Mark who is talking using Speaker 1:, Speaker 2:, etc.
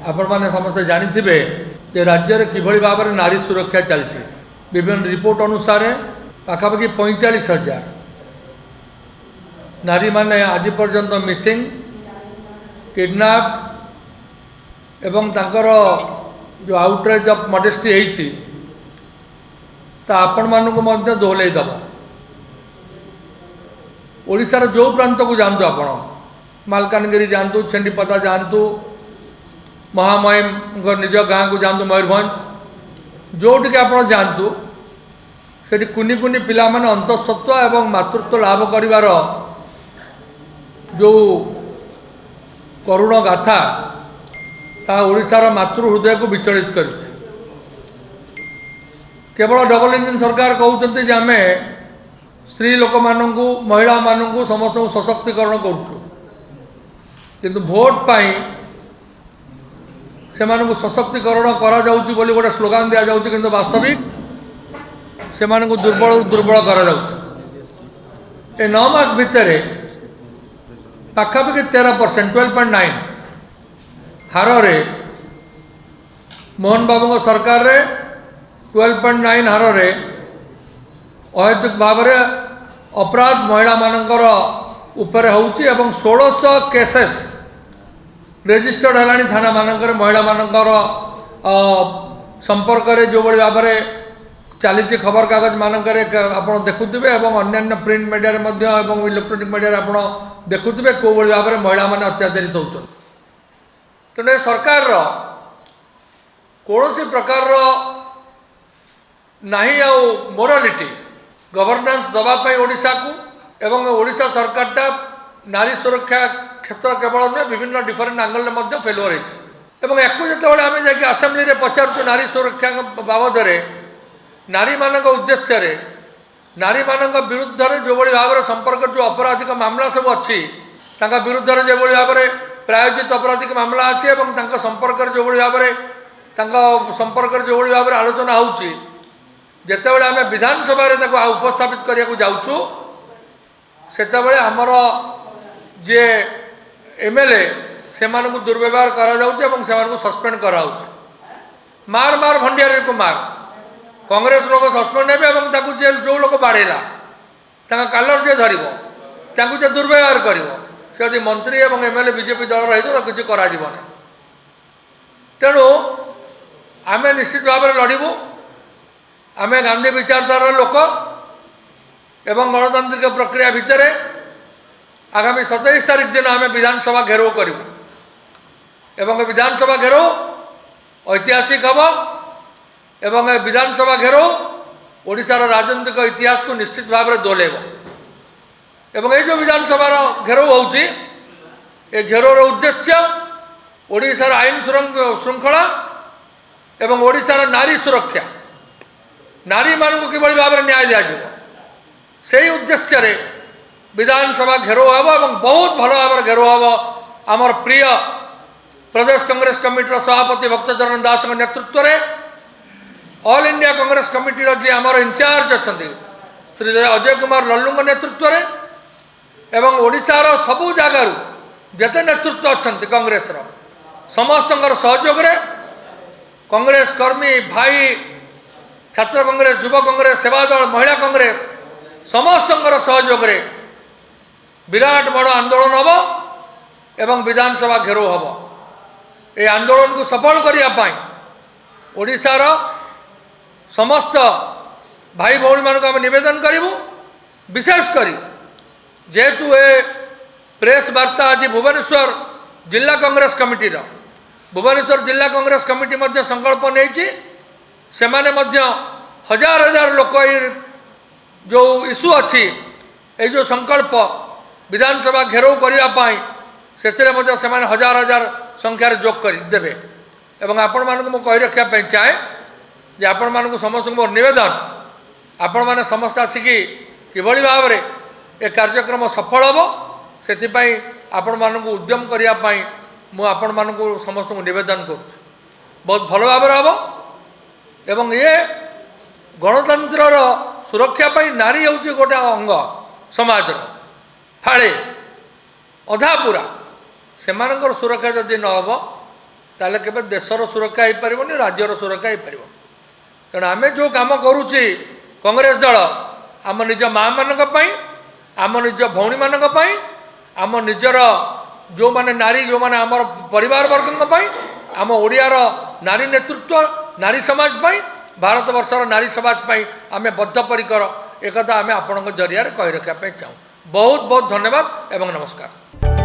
Speaker 1: आपण मैंने समस्ते जानिथिबे जे राज्य में किभली भाव में नारी सुरक्षा चलती विभिन्न रिपोर्ट अनुसार पाखापाखि 45,000 नारी माने आज पर्यंत मिसिंग किडनैप एवं तांकर जो आउटरेज ऑफ मॉडेस्टी होती आपण मानक दोहलई दब ओडिशार जो प्रांत को जातु आप मालकानगिरी जातु छेंडीपदा जातु महामहिम निज गाँ को जातु मयूरभंज जोटि आप जातु से कुनि कुनि पिला माने अंतःसत्त्व एवं मातृत्व लाभ करिवार जो करुण गाथा ता ओडिशार मातृ हृदय को विचलित कर केवल डबल इंजिन सरकार कहते जे आम स्त्री लोक मानू महिला मानू समस्त सशक्तिकरण करूँ भोट पाई से मानू सशक्तिकरण करा जाउची बोली गोटे स्लोगान दिया जाउची किंतु वास्तविक से मानू दुर्बल दुर्बल करा जाउची। 9 मास भितर पाखापाखि 13% 12.9 हार रे मोहन बाबू सरकार रे 12.9 हार रे अहैतुक भाव में अपराध महिला मानकर ऊपर होउची एवं 1600 केसेस रेजिस्टर्ड है थाना मानकर महिला मानकर संपर्क में जो भाव में चली खबर कागज मानकर आप देखुवे अन्य प्रिंट मीडिया इलेक्ट्रोनिक मीडिया आप देखुवे कौ भाव में महिला माने अत्याचारित होती तेणु सरकार कौन सी प्रकार नहीं आ मोरालिटी गवर्नेंस दवाई ओडिशा को एवं ओडिशा सरकारटा नारी सुरक्षा क्षेत्र केवल नुहे विभिन्न डिफरेन्ट आंगल में फेलुअर होती या जो आम जा आसेम्बली में पचारूँ नारी सुरक्षा बाबद नारी मान उद्देश्य नारी मान विरुद्ध जो भाव में संपर्क जो अपराधिक मामला सब अच्छी विरुद्ध जो भाव में प्रायोजित अपराधिक मामला अच्छी संपर्क जो भाव में संपर्क जो भाव में आलोचना होची जितेबाला आम विधानसभा उपस्थापित करने को जाऊँ सेतबे आमर जे एमएलए से दुर्व्यवहार करा सस्पेंड करा मार मार भंडियारे को मार कांग्रेस लोग सस्पेंड हे जेल जो लोग बाड़ेला कलर जे धर जे दुर्व्यवहार कर मंत्री और एमएलए बीजेपी दल रही तो किसी करा तेणु आम निश्चित भाव में लड़बू आम गांधी विचारधारा लोक एवं गणतांत्रिक प्रक्रिया भितर आगामी 27 तारीख दिन आम विधानसभा घेराव करूँ विधानसभा घेराव ऐतिहासिक हम एवं विधानसभा घेराव ओडिशार राजनीतिक इतिहास को निश्चित भाव में दोहलेब एवं ये जो विधानसभा घेराव होउची ए घेरावर उद्देश्य ओडिशार आईन श्रृंखला एवं ओडिशार नारी सुरक्षा नारी मानू किभली भाव में न्याय दिया से उद्देश्य रे विधानसभा घेराव हम और बहुत भल भाव घेराव हम आमर प्रिय प्रदेश कांग्रेस कमिटीर सभापति भक्तचरण दास नेतृत्व में ऑल इंडिया कांग्रेस कमिटीर जी आमर इंचार्ज अच्छा श्री अजय कुमार लल्लू नेतृत्व में एवं ओडिशार सबु जगार जेते नेतृत्व अच्छा कांग्रेस समस्त सहयोग कांग्रेस कर्मी भाई छात्र कांग्रेस युवा कांग्रेस सेवादल महिला कांग्रेस समस्त सहयोग विराट बड़ आंदोलन हम एवं विधानसभा घेराव हम ये आंदोलन को सफल करने ओडिशार समस्त भाई भौणी मानक आम निवेदन करूँ विशेषकर जेहेतु ए प्रेस वार्ता आज भुवनेश्वर जिला कांग्रेस कमिटीर भुवनेश्वर जिला कांग्रेस कमिटी मध्य संकल्प नहीं से माने मध्य हजार हजार लोक जो इश्यू अच्छी ये जो संकल्प विधानसभा घेराव करने से हजार हजार संख्यार जोग करदे एवं आपण मानक कही रखापी चाहे जे आपण मानक समस्त मोर निवेदन आपण मैंने समस्त आसिकी किभली भाव में ए कार्यक्रम सफल हम से आपण मानक उद्यम करने मु आपण मानक समस्त निवेदन करुँ बहुत भल भाव हम एवं ये गणतंत्र सुरक्षा पाई नारी हूँ गोटे अंग समाज फाड़े अधा पूरा से सुरक्षा जदि न हम ताले केबे देशर सुरक्षा हो पारिबनी राज्यर सुरक्षा हो पारिबो तेणु आमे जो काम करूची कांग्रेस दल आम निज माँ मानक पई आम निज भौणी मानक पई आम निजर जो माने नारी जो माने आमर परिवार वर्गों पई आम ओडियार नारी नेतृत्व नारी समाज पई भारत वर्षर नारी समाज पई आमे बद्धपरिकर एक आमे आपण जरिया कही रखा चाहूँ बहुत बहुत धन्यवाद एवं नमस्कार।